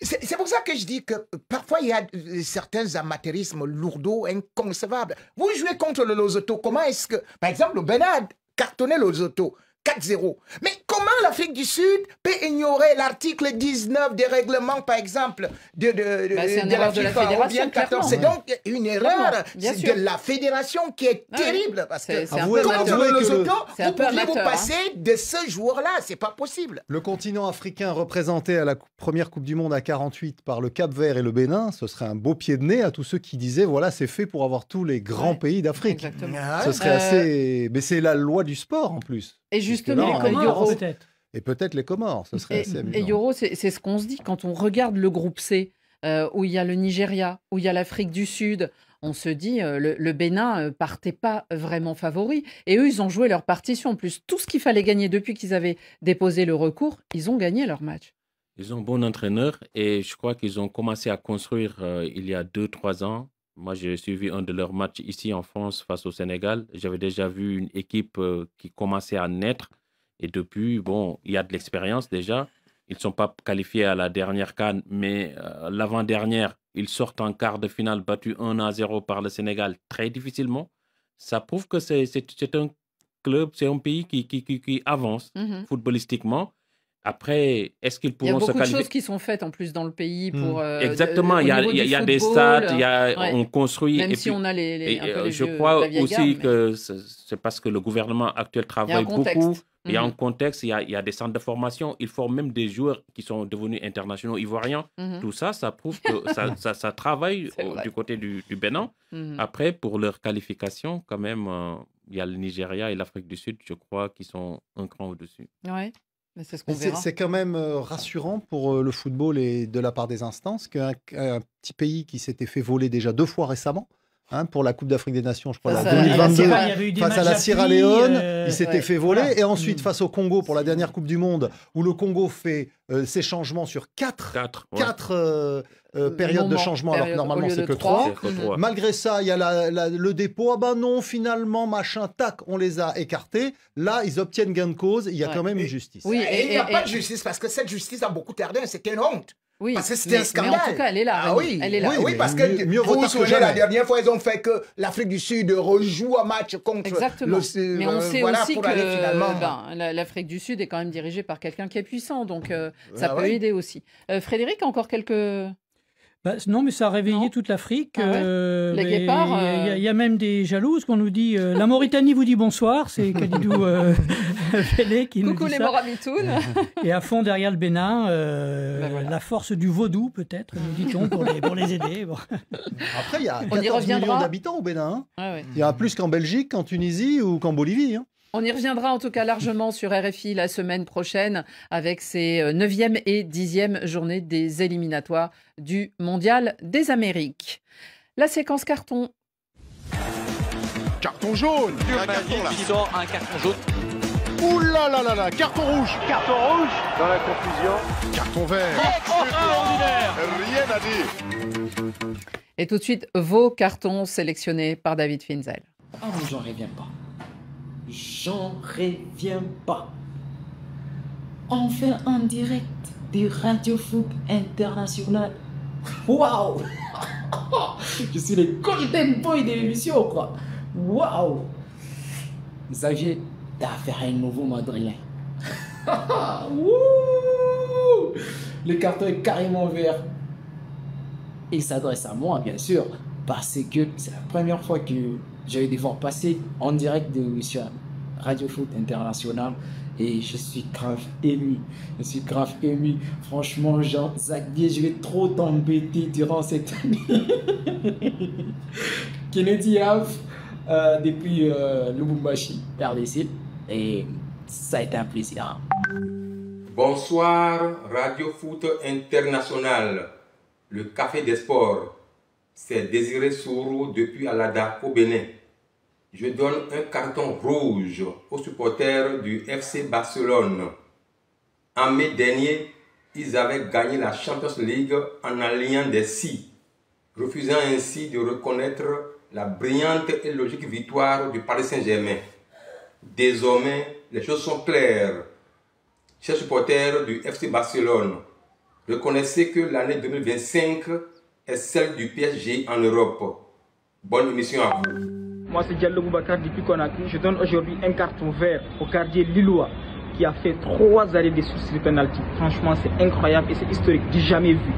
c'est pour ça que je dis que parfois il y a certains amateurismes lourdeaux, inconcevables. Vous jouez contre le Lesotho, comment est-ce que, par exemple, le Bénin a cartonné le Lesotho 4-0. Mais comment l'Afrique du Sud peut ignorer l'article 19 des règlements, par exemple, de la FIFA ou bien 14? C'est donc une erreur de la fédération qui est terrible. Parce que contre le Lesotho, vous pouviez vous passer de ce joueur-là. C'est pas possible. Le continent africain représenté à la première Coupe du Monde à 48 par le Cap-Vert et le Bénin, ce serait un beau pied de nez à tous ceux qui disaient voilà, c'est fait pour avoir tous les grands pays d'Afrique. Ce serait assez... Mais c'est la loi du sport en plus. Et justement, les Comores, peut-être. Et peut-être les Comores, ce serait assez amusant. Et Yoro, c'est ce qu'on se dit quand on regarde le groupe C, où il y a le Nigeria, où il y a l'Afrique du Sud. On se dit, le Bénin partait pas vraiment favori. Et eux, ils ont joué leur partition. En plus, tout ce qu'il fallait gagner depuis qu'ils avaient déposé le recours, ils ont gagné leur match. Ils ont un bon entraîneur et je crois qu'ils ont commencé à construire il y a 2-3 ans. Moi, j'ai suivi un de leurs matchs ici en France face au Sénégal. J'avais déjà vu une équipe qui commençait à naître. Et depuis, bon, il y a de l'expérience déjà. Ils ne sont pas qualifiés à la dernière CAN, mais l'avant-dernière, ils sortent en quart de finale battus 1-0 par le Sénégal très difficilement. Ça prouve que c'est un club, c'est un pays qui avance footballistiquement. Après, est-ce qu'ils pourront se qualifier? Il y a beaucoup de choses qui sont faites en plus dans le pays pour... Exactement, il y a des stades, on construit. Même et si puis, on a les je crois aussi que c'est parce que le gouvernement actuel travaille beaucoup. Il y a un contexte, il y a des centres de formation. Ils forment même des joueurs qui sont devenus internationaux ivoiriens. Tout ça, ça prouve que ça travaille du côté du Bénin. Après, pour leur qualification, quand même, il y a le Nigeria et l'Afrique du Sud, je crois, qui sont un cran au-dessus. Oui. C'est ce qu'on verra. C'est quand même rassurant pour le football et de la part des instances qu'un petit pays qui s'était fait voler déjà 2 fois récemment pour la Coupe d'Afrique des Nations, je crois, Ça, la ça, 2022, il y avait eu des face à la matchs Sierra applis, Leone, il s'était ouais, fait voler. voilà. Et ensuite, face au Congo, pour la dernière Coupe du Monde, où le Congo fait ses changements sur quatre périodes de changement, alors que normalement, c'est que 3. Malgré ça, il y a le dépôt. Ah ben non, finalement, machin, tac, on les a écartés. Là, ils obtiennent gain de cause. Il y a quand même une justice. Oui, et il n'y a pas de justice, parce que cette justice a beaucoup tardé. C'était une honte. Oui, parce que c'était un scandale. Mais en tout cas, elle est là. Ah oui, elle est là. Oui, parce que mieux vaut vous vous tard que souvenez, jamais. la dernière fois, ils ont fait que l'Afrique du Sud rejoue un match contre Exactement. Mais on sait aussi pour aller finalement... que l'Afrique du Sud est quand même dirigée par quelqu'un qui est puissant, donc ça peut aider aussi. Frédéric, encore quelques... Non, mais ça a réveillé toute l'Afrique. Les guépards. Il y a même des jalouses qu'on nous dit la Mauritanie vous dit bonsoir. C'est Kalidou Fellé qui nous dit ça. Coucou les Moramitounes. Et à fond derrière le Bénin, la force du vaudou peut-être, nous dit-on, pour les aider. Bon. Après, il y a 14 millions d'habitants au Bénin. Il y a plus qu'en Belgique, qu'en Tunisie ou qu'en Bolivie. On y reviendra en tout cas largement sur RFI la semaine prochaine avec ses 9e et 10e journées des éliminatoires du Mondial des Amériques. La séquence carton. Carton jaune. Un carton là. Qui sort un carton jaune. Ouh là là là là, carton rouge. Carton rouge. Dans la confusion. Carton vert. Extraordinaire. Rien à dire. Et tout de suite, vos cartons sélectionnés par David Finzel. Ah, mais j'en reviens pas. J'en reviens pas. On fait un direct du Radio Foot International. Waouh. Je suis le golden boy de l'émission, quoi. Waouh. Xavier, t'as affaire à un nouveau madrilène. Le carton est carrément vert. Il s'adresse à moi, bien sûr, parce que c'est la première fois que je vais devoir passer en direct de l'émission Radio Foot International et je suis grave ému. Je suis grave ému. Franchement, Jean-Xavier, je vais trop t'embêter durant cette année. Kennedy Ave, depuis Lubumbashi, RDC, et ça a été un plaisir. Bonsoir, Radio Foot International, le café des sports. C'est Désiré Sourou depuis Alada au Bénin. Je donne un carton rouge aux supporters du FC Barcelone. En mai dernier, ils avaient gagné la Champions League en alignant des scies, refusant ainsi de reconnaître la brillante et logique victoire du Paris Saint-Germain. Désormais, les choses sont claires. Chers supporters du FC Barcelone, reconnaissez que l'année 2025 est celle du PSG en Europe. Bonne émission à vous. Moi, c'est Diallo Boubacar depuis Conakry. Je donne aujourd'hui un carton vert au gardien lillois qui a fait 3 arrêts de sur le penalty. Franchement, c'est incroyable et c'est historique, du jamais vu.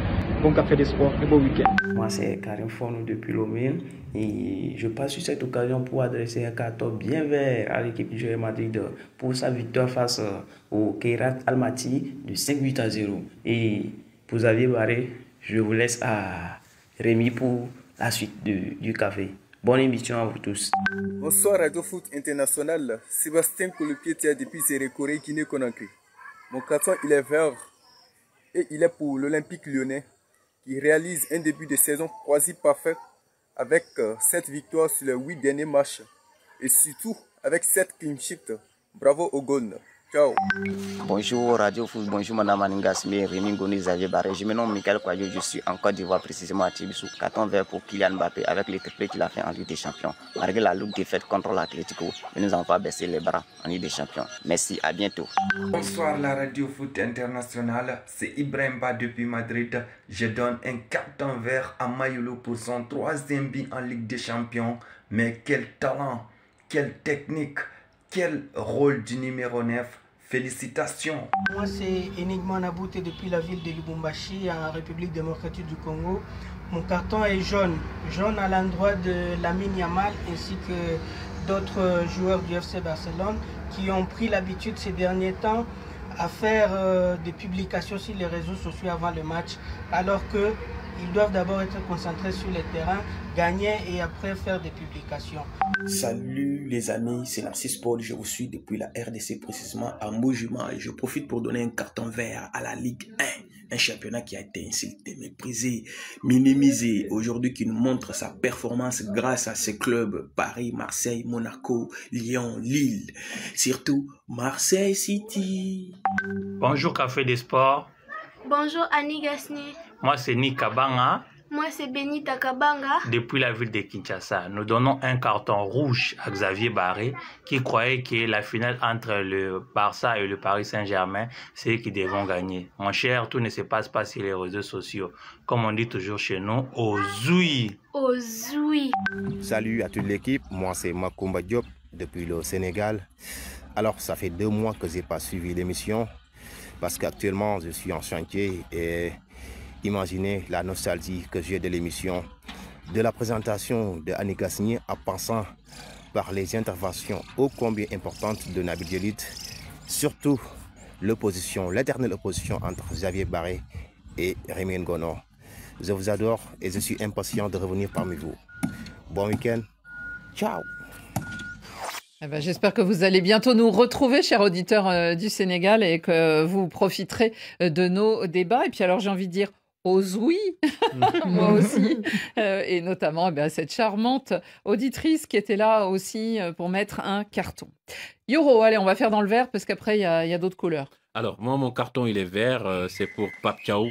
Bon café des sports, et bon week-end. Moi, c'est Karim Fournou depuis Lomé et je passe sur cette occasion pour adresser un carton bien vert à l'équipe du Real Madrid pour sa victoire face au Kairat Almaty de 5-8-0. Et pour Xavier Barré, je vous laisse à Rémi pour la suite du café. Bonne émission à vous tous. Bonsoir Radio Foot International, Sébastien Kouloupiétia depuis Zérékoré, Guinée-Conakry. Mon carton il est vert et il est pour l'Olympique lyonnais qui réalise un début de saison quasi parfait avec 7 victoires sur les 8 derniers matchs et surtout avec 7 clean sheets. Bravo au Gone. Ciao. Bonjour Radio Foot, bonjour Madame Aningasme, Rémi Goni, Xavier Barré. Je me nomme Michael Kouadio, je suis en Côte d'Ivoire, précisément à Tibissou. Carton vert pour Kylian Mbappé avec les triplés qu'il a fait en Ligue des Champions. Malgré la lourde défaite contre l'Atlético, nous n'avons pas baissé les bras en Ligue des Champions. Merci, à bientôt. Bonsoir la Radio Foot International, c'est Ibrahim Ba depuis Madrid. Je donne un carton vert à Mayolo pour son 3e but en Ligue des Champions. Mais quel talent, quelle technique, quel rôle du numéro 9. Félicitations. Moi c'est Enigma Nabouté depuis la ville de Lubumbashi en République démocratique du Congo. Mon carton est jaune. Jaune à l'endroit de Lamine Yamal ainsi que d'autres joueurs du FC Barcelone qui ont pris l'habitude ces derniers temps à faire des publications sur les réseaux sociaux avant le match alors que ils doivent d'abord être concentrés sur le terrain, gagner et après faire des publications. Salut les amis, c'est Narcisse Paul, je vous suis depuis la RDC précisément à Mojima et je profite pour donner un carton vert à la Ligue 1. Un championnat qui a été insulté, méprisé, minimisé. Aujourd'hui, qui nous montre sa performance grâce à ses clubs Paris, Marseille, Monaco, Lyon, Lille. Surtout, Marseille City. Bonjour Café des Sports. Bonjour Annie Gasnier. Moi c'est Nick Kabanga. Moi c'est Benita Kabanga. Depuis la ville de Kinshasa, nous donnons un carton rouge à Xavier Barré qui croyait que la finale entre le Barça et le Paris Saint-Germain, c'est eux qui devront gagner. Mon cher, tout ne se passe pas sur les réseaux sociaux. Comme on dit toujours chez nous, au zoui. Au zoui. Salut à toute l'équipe, moi c'est Makumba Diop depuis le Sénégal. Alors ça fait 2 mois que je n'ai pas suivi l'émission parce qu'actuellement je suis en chantier et imaginez la nostalgie que j'ai de l'émission, de la présentation de Annie Gasnier en passant par les interventions ô combien importantes de Nabil Djelit, surtout l'opposition, l'éternelle opposition entre Xavier Barré et Rémi Ngono. Je vous adore et je suis impatient de revenir parmi vous. Bon week-end, ciao. Eh ben, j'espère que vous allez bientôt nous retrouver, chers auditeurs du Sénégal, et que vous profiterez de nos débats. Et puis alors, j'ai envie de dire aux oui, moi aussi, et notamment cette charmante auditrice qui était là aussi pour mettre un carton. Yoro, allez, on va faire dans le vert parce qu'après, il y a d'autres couleurs. Alors, moi, mon carton, il est vert. C'est pour Pape Thiaw,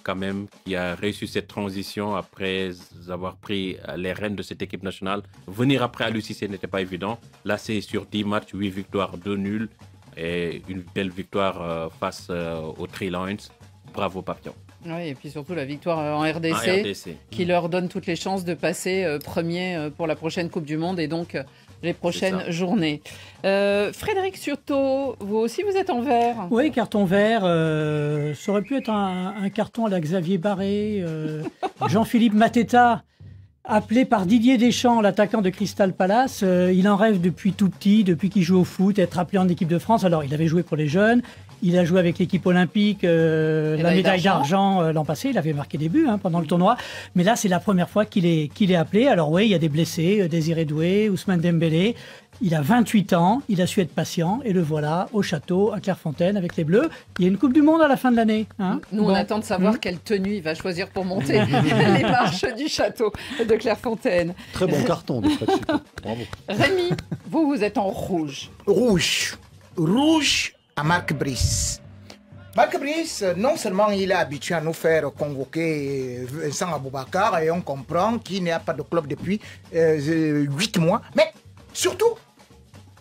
quand même, qui a réussi cette transition après avoir pris les rênes de cette équipe nationale. Venir après à l'UCC n'était pas évident. Là, c'est sur 10 matchs, 8 victoires, 2 nuls et une belle victoire face aux Three Lions. Bravo, Pape Thiaw. Oui, et puis surtout la victoire en RDC, qui leur donne toutes les chances de passer premier pour la prochaine Coupe du Monde et donc les prochaines journées. Frédéric Surtot, vous aussi vous êtes en vert. Oui, carton vert. Ça aurait pu être un carton à la Xavier Barré. Jean-Philippe Mateta, appelé par Didier Deschamps, l'attaquant de Crystal Palace. Il en rêve depuis tout petit, depuis qu'il joue au foot, être appelé en équipe de France. Alors, il avait joué pour les jeunes. Il a joué avec l'équipe olympique, la médaille d'argent l'an passé. Il avait marqué des buts pendant le tournoi. Mais là, c'est la première fois qu'il est appelé. Alors oui, il y a des blessés, Désiré Doué, Ousmane Dembélé. Il a 28 ans, il a su être patient. Et le voilà au château, à Clairefontaine, avec les Bleus. Il y a une Coupe du Monde à la fin de l'année. Nous, on attend de savoir quelle tenue il va choisir pour monter les marches du château de Clairefontaine. Très bon carton de Fred Surtot. Bravo. Rémi, vous êtes en rouge. Rouge à Marc Brice. Marc Brice, non seulement il est habitué à nous faire convoquer Vincent Aboubakar et on comprend qu'il n'y a pas de club depuis 8 mois, mais surtout,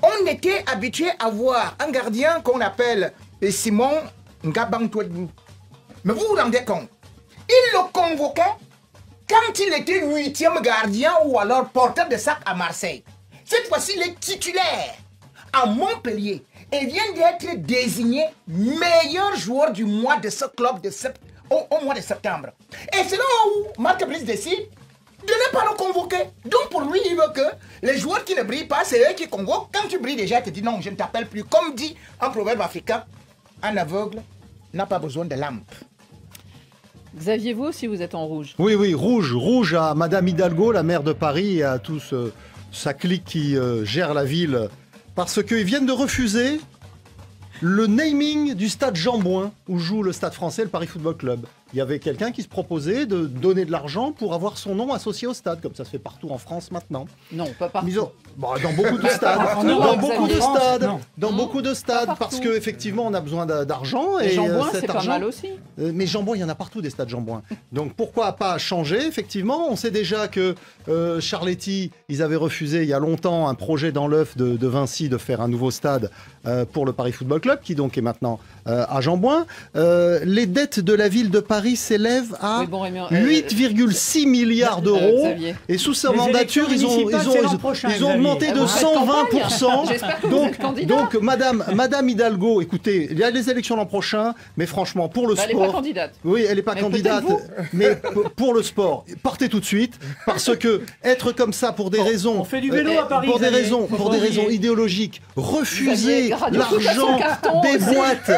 on était habitué à voir un gardien qu'on appelle Simon Ngabangtouedou. Mais vous vous rendez compte, il le convoquait quand il était 8e gardien ou alors porteur de sac à Marseille. Cette fois-ci, il est titulaire à Montpellier et vient d'être désigné meilleur joueur du mois de ce club au mois de septembre. Et c'est là où Marc Brice décide de ne pas le convoquer. Donc pour lui, il veut que les joueurs qui ne brillent pas, c'est eux qui convoquent. Quand tu brilles déjà, il te dit non, je ne t'appelle plus. Comme dit un proverbe africain, un aveugle n'a pas besoin de lampe. Xavier, vous aussi, vous êtes en rouge. Oui, rouge à Madame Hidalgo, la maire de Paris, et à toute sa clique qui gère la ville. Parce qu'ils viennent de refuser le naming du stade Jean-Bouin, où joue le Stade Français, le Paris Football Club. Il y avait quelqu'un qui se proposait de donner de l'argent pour avoir son nom associé au stade, comme ça se fait partout en France maintenant. Non, pas partout. Dans beaucoup de stades. Dans beaucoup de stades, parce qu'effectivement, on a besoin d'argent. Et Jean-Bouin, c'est pas mal aussi. Mais Jean-Bouin, il y en a partout des stades Jean-Bouin. Donc pourquoi pas changer, effectivement. On sait déjà que Charletti, ils avaient refusé il y a longtemps un projet dans l'œuf de Vinci de faire un nouveau stade pour le Paris Football Club, qui donc est maintenant à Jean-Bouin. Les dettes de la ville de Paris s'élèvent à 8,6 milliards d'euros. Et sous sa mandature, ils ont augmenté de 120%. Donc Madame Hidalgo, écoutez, il y a les élections l'an prochain, mais franchement, pour le sport... Elle n'est pas candidate. Oui, elle n'est pas candidate, mais pour le sport, partez tout de suite, parce que être comme ça pour des raisons... On fait du vélo à Paris. Pour des raisons idéologiques, refuser l'argent des boîtes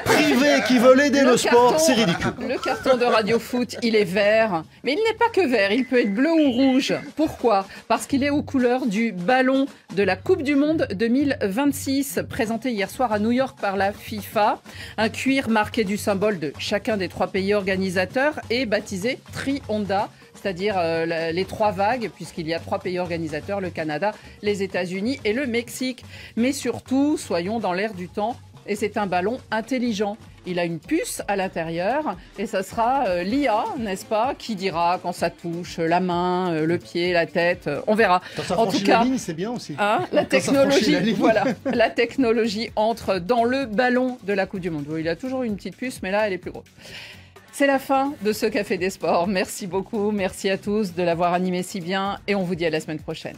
privées qui veulent aider le sport, c'est ridicule. Le carton de Radio Foot, il est vert, mais il n'est pas que vert, il peut être bleu ou rouge. Pourquoi ? Parce qu'il est aux couleurs du ballon de la Coupe du Monde 2026, présenté hier soir à New York par la FIFA. Un cuir marqué du symbole de chacun des 3 pays organisateurs et baptisé Tri-Onda, c'est-à-dire les 3 vagues, puisqu'il y a 3 pays organisateurs, le Canada, les États-Unis et le Mexique. Mais surtout, soyons dans l'air du temps, et c'est un ballon intelligent. Il a une puce à l'intérieur et ça sera l'IA, n'est-ce pas, qui dira quand ça touche la main, le pied, la tête, on verra. Quand ça en franchit tout cas, la ligne, c'est bien aussi. Hein, la technologie, voilà, la technologie entre dans le ballon de la Coupe du Monde. Il a toujours une petite puce, mais là, elle est plus grosse. C'est la fin de ce Café des Sports. Merci beaucoup, merci à tous de l'avoir animé si bien et on vous dit à la semaine prochaine.